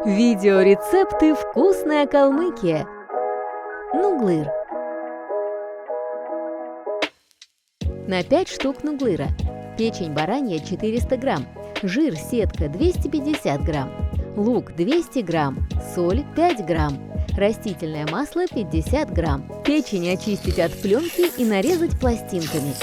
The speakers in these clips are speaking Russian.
Видеорецепты «Вкусная Калмыкия». Нуглыр. На 5 штук нуглыра. Печень баранья 400 грамм, жир сетка 250 грамм, лук 200 грамм, соль 5 грамм, растительное масло 50 грамм. Печень очистить от пленки и нарезать пластинками.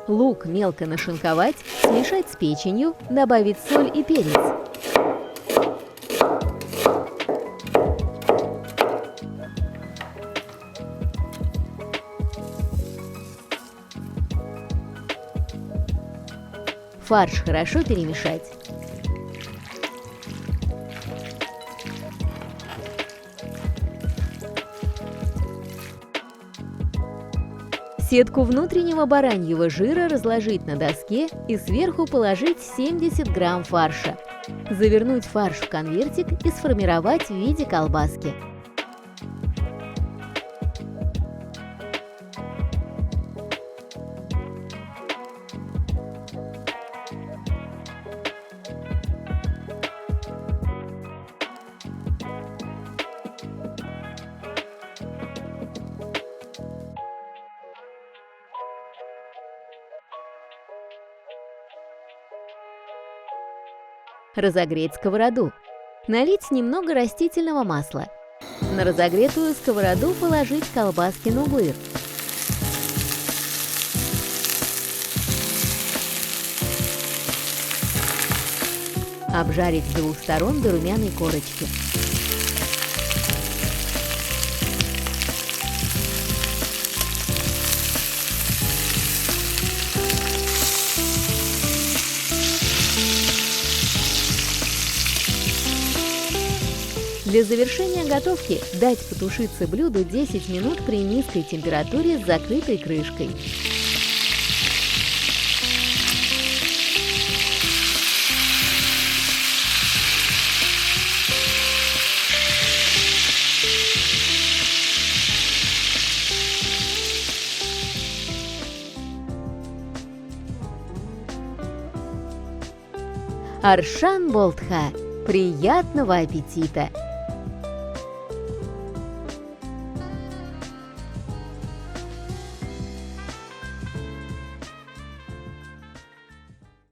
Лук мелко нашинковать, смешать с печенью, добавить соль и перец. Фарш хорошо перемешать. Сетку внутреннего бараньего жира разложить на доске и сверху положить 70 грамм фарша. Завернуть фарш в конвертик и сформировать в виде колбаски. Разогреть сковороду. Налить немного растительного масла. На разогретую сковороду положить колбаски нуглыр. Обжарить с двух сторон до румяной корочки. Для завершения готовки дать потушиться блюду 10 минут при низкой температуре с закрытой крышкой. Аршан Болтха. Приятного аппетита!